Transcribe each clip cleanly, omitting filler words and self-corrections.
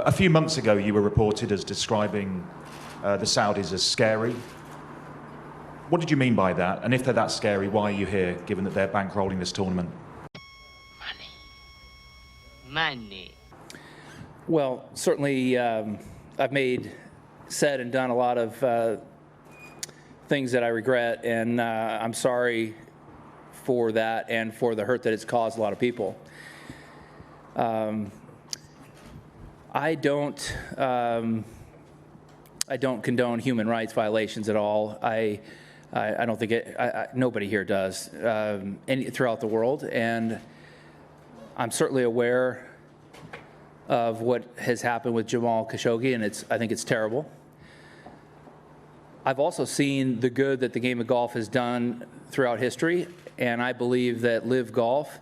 A few months ago, you were reported as describing the Saudis as scary. What did you mean by that? And if they're that scary, why are you here, given that they're bankrolling this tournament? Money. Well, certainly I've said and done a lot of things that I regret, and I'm sorry for that and for the hurt that it's caused a lot of people. I don't condone human rights violations at all. I don't think nobody here does throughout the world, and I'm certainly aware of what has happened with Jamal Khashoggi, and I think it's terrible. I've also seen the good that the game of golf has done throughout history, and I believe that Live Golf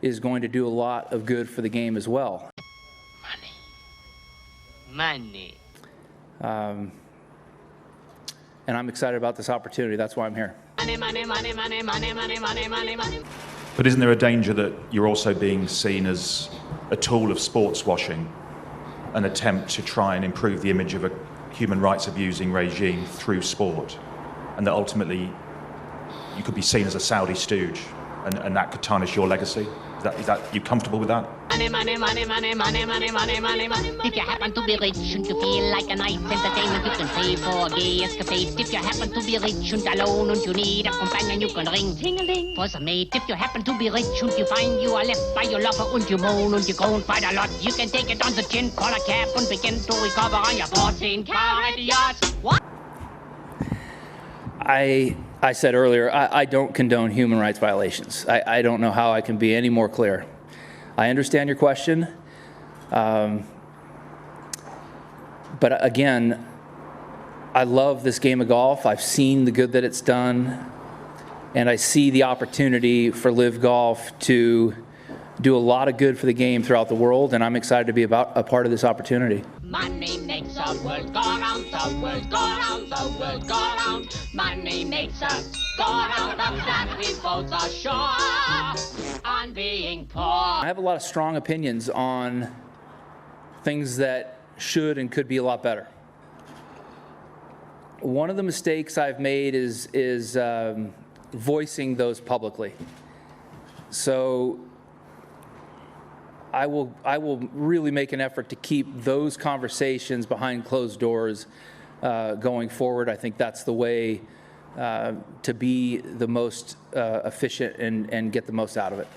is going to do a lot of good for the game as well. Money. And I'm excited about this opportunity. That's why I'm here. Money, money, money, money, money, money, money, money, money. But isn't there a danger that you're also being seen as a tool of sports washing, an attempt to try and improve the image of a human rights abusing regime through sport, and that ultimately you could be seen as a Saudi stooge, and that could tarnish your legacy? Is that you comfortable with that? Money, money, money, money, money, money, money, money, money. If you happen to be rich and you feel like a nice entertainment, you can pay for a gay escapade. If you happen to be rich and alone and you need a companion, you can ring ting-a-ling for some mate. If you happen to be rich and you find you are left by your lover and you moan and you groan quite a lot, you can take it on the chin, call a cab and begin to recover on your 14-carat yacht. What? I said earlier, I don't condone human rights violations. I don't know how I can be any more clear. I understand your question, but again, I love this game of golf. I've seen the good that it's done, and I see the opportunity for Live Golf to do a lot of good for the game throughout the world, and I'm excited to be a part of this opportunity. Money makes the world go round, the world go round, the world go round. Money makes us go round, of that we both are sure on being poor. I have a lot of strong opinions on things that should and could be a lot better. One of the mistakes I've made is voicing those publicly. So I will really make an effort to keep those conversations behind closed doors going forward. I think that's the way to be the most efficient and get the most out of it.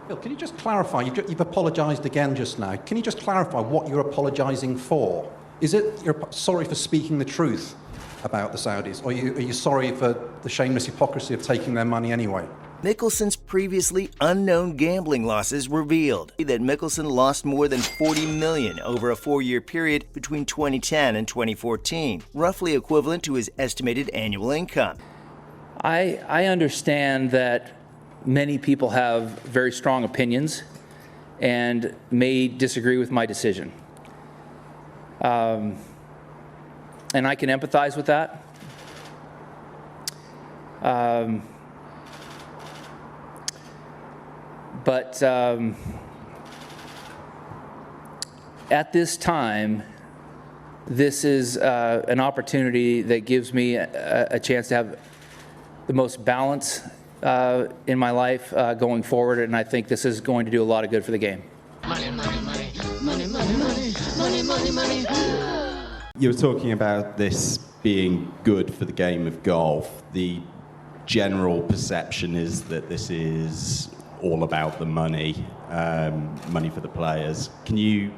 Phil, can you just clarify? You've apologized again just now. Can you just clarify what you're apologizing for? Is it you're sorry for speaking the truth about the Saudis, or are you sorry for the shameless hypocrisy of taking their money anyway? Mickelson's previously unknown gambling losses revealed that Mickelson lost more than $40 million over a 4-year period between 2010 and 2014, roughly equivalent to his estimated annual income. I understand that many people have very strong opinions and may disagree with my decision. And I can empathize with that. But at this time, this is an opportunity that gives me a chance to have the most balance in my life going forward, and I think this is going to do a lot of good for the game. Money, money, money, money, money, money, money, money, money. You were talking about this being good for the game of golf. The general perception is that this is all about the money, money for the players. Can you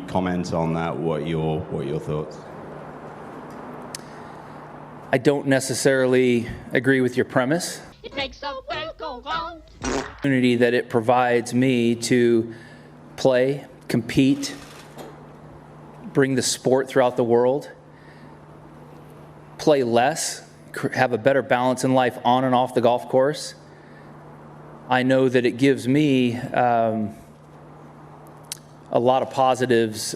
comment on that? What are your thoughts? I don't necessarily agree with your premise. It makes the world go round. The opportunity that it provides me to play, compete, bring the sport throughout the world, play less, have a better balance in life on and off the golf course. I know that it gives me a lot of positives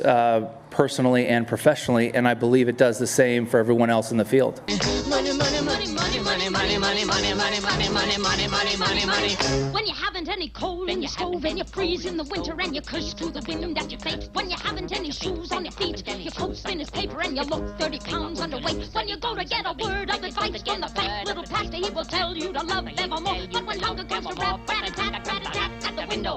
personally and professionally, and I believe it does the same for everyone else in the field. Money, money, money, money, money, money, money, money, money, money, money, money, money, money, money. When you haven't any coal in your stove and you freeze in the winter and you curse to the wind that you face. When you look 30 pounds underweight. When you go to get a word of advice from the fat little pastor, he will tell you to love nevermore. But when hunger comes to rat-a-tat at the window.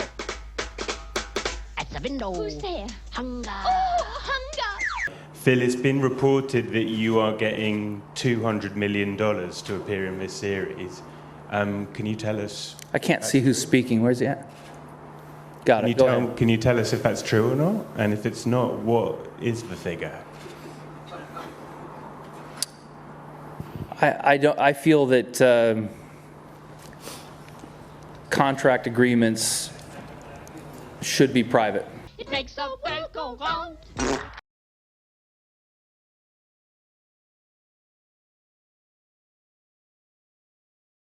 At the window. Who's there? Hunger. Oh, hunger! Phil, it's been reported that you are getting $200 million to appear in this series. Can you tell us? I can't see who's speaking. Where's he at? Got it. Go ahead. Can you tell us if that's true or not? And if it's not, what is the figure? I feel that contract agreements should be private. It makes the world go round.